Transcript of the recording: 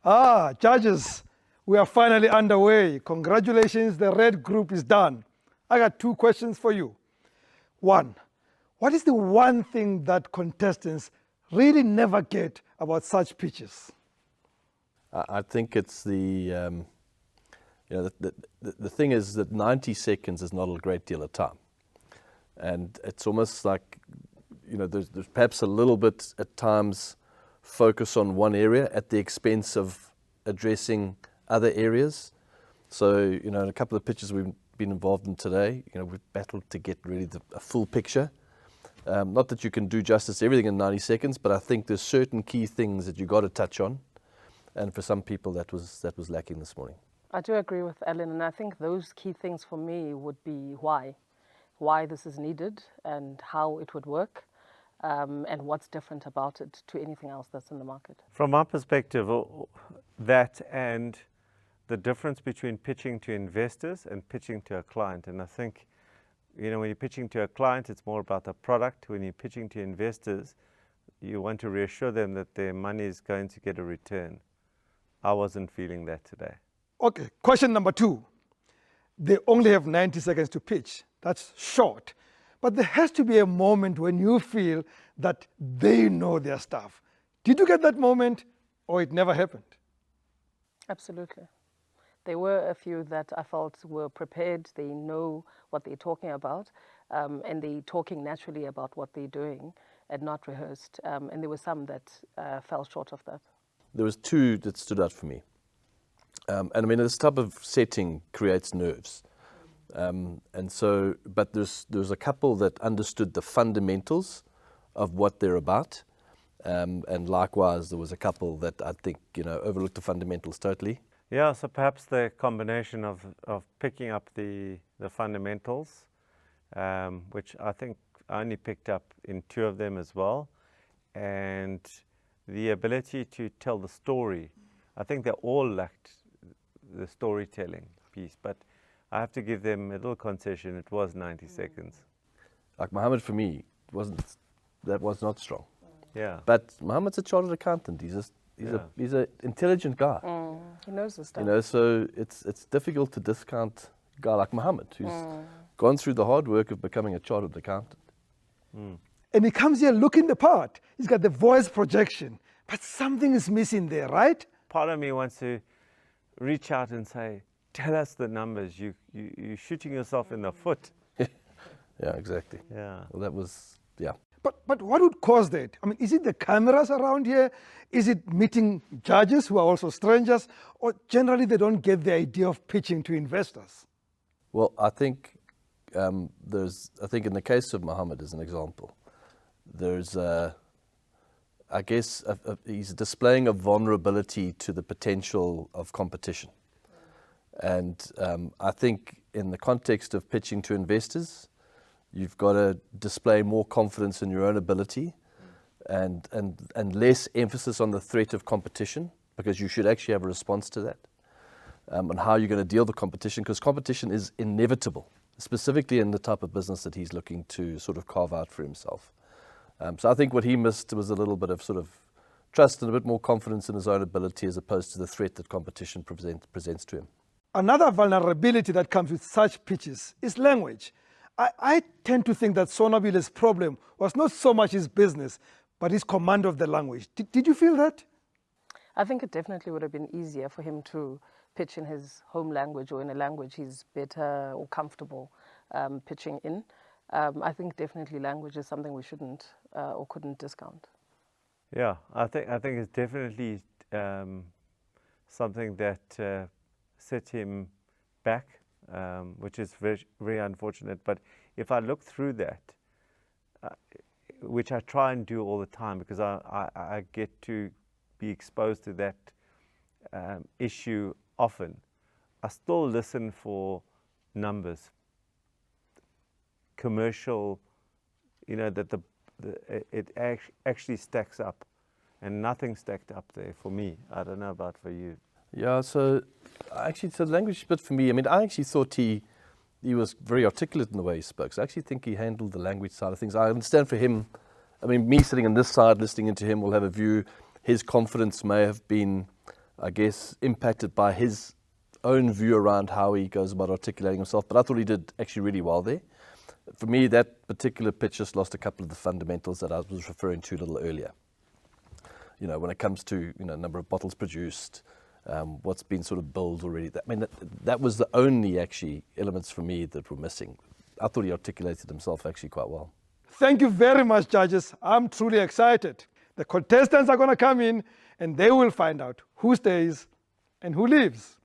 Judges, we are finally underway. Congratulations, the red group is done. I got 2 questions for you. 1, what is the one thing that contestants really never get about such pitches? I think it's the thing is that 90 seconds is not a great deal of time. And it's almost like, there's perhaps a little bit at times focus on one area at the expense of addressing other areas. So, in a couple of pitches we've been involved in today, we've battled to get really a full picture. Not that you can do justice to everything in 90 seconds, but I think there's certain key things that you got to touch on. And for some people that was lacking this morning. I do agree with Ellen, and I think those key things for me would be why this is needed and how it would work, and what's different about it to anything else that's in the market. From our perspective, that and the difference between pitching to investors and pitching to a client. And I think, when you're pitching to a client, it's more about the product. When you're pitching to investors, you want to reassure them that their money is going to get a return. I wasn't feeling that today. Okay, question number 2. They only have 90 seconds to pitch. That's short. But there has to be a moment when you feel that they know their stuff. Did you get that moment, or it never happened? Absolutely. There were a few that I felt were prepared, they know what they're talking about, and they're talking naturally about what they're doing and not rehearsed. And there were some that fell short of that. There was 2 that stood out for me. This type of setting creates nerves. But there's a couple that understood the fundamentals of what they're about. And likewise, there was a couple that I think, overlooked the fundamentals totally. Yeah, so perhaps the combination of picking up the fundamentals, which I think I only picked up in 2 of them as well, and the ability to tell the story. I think they all lacked the storytelling piece, but I have to give them a little concession. It was 90 seconds. Like Mohammed, for me, that was not strong. Yeah. But Mohammed's a chartered accountant. He's an intelligent guy. He knows the stuff. So it's difficult to discount a guy like Mohammed, who's gone through the hard work of becoming a chartered accountant. And he comes here looking the part. He's got the voice projection, but something is missing there, right? Part of me wants to reach out and say, tell us the numbers. You're shooting yourself in the foot. Yeah, exactly. Yeah. Well, that was, yeah. But what would cause that? Is it the cameras around here? Is it meeting judges who are also strangers? Or generally they don't get the idea of pitching to investors? Well, I think in the case of Mohammed as an example, there's he's displaying a vulnerability to the potential of competition. And I think in the context of pitching to investors, you've got to display more confidence in your own ability and less emphasis on the threat of competition, because you should actually have a response to that, and how you're going to deal with competition, because competition is inevitable, specifically in the type of business that he's looking to sort of carve out for himself. So I think what he missed was a little bit of sort of trust and a bit more confidence in his own ability, as opposed to the threat that competition presents to him. Another vulnerability that comes with such pitches is language. I tend to think that Sonabile's problem was not so much his business, but his command of the language. Did you feel that? I think it definitely would have been easier for him to pitch in his home language or in a language he's better or comfortable pitching in. I think definitely language is something we shouldn't or couldn't discount. Yeah, I think it's definitely something that set him back, which is very, very unfortunate. But if I look through that, which I try and do all the time, because I get to be exposed to that issue often, I still listen for numbers, commercial, that it actually stacks up, and nothing stacked up there for me. I don't know about for you. Yeah, so the language bit for me, I actually thought he was very articulate in the way he spoke. So I actually think he handled the language side of things. I understand for him, me sitting on this side, listening into him, will have a view. His confidence may have been I guess, impacted by his own view around how he goes about articulating himself. But I thought he did actually really well there. For me, that particular pitch just lost a couple of the fundamentals that I was referring to a little earlier. You know, when it comes to, you know, number of bottles produced, what's been sort of billed already. That was the only actually elements for me that were missing. I thought he articulated himself actually quite well. Thank you very much, judges. I'm truly excited. The contestants are going to come in and they will find out who stays and who leaves.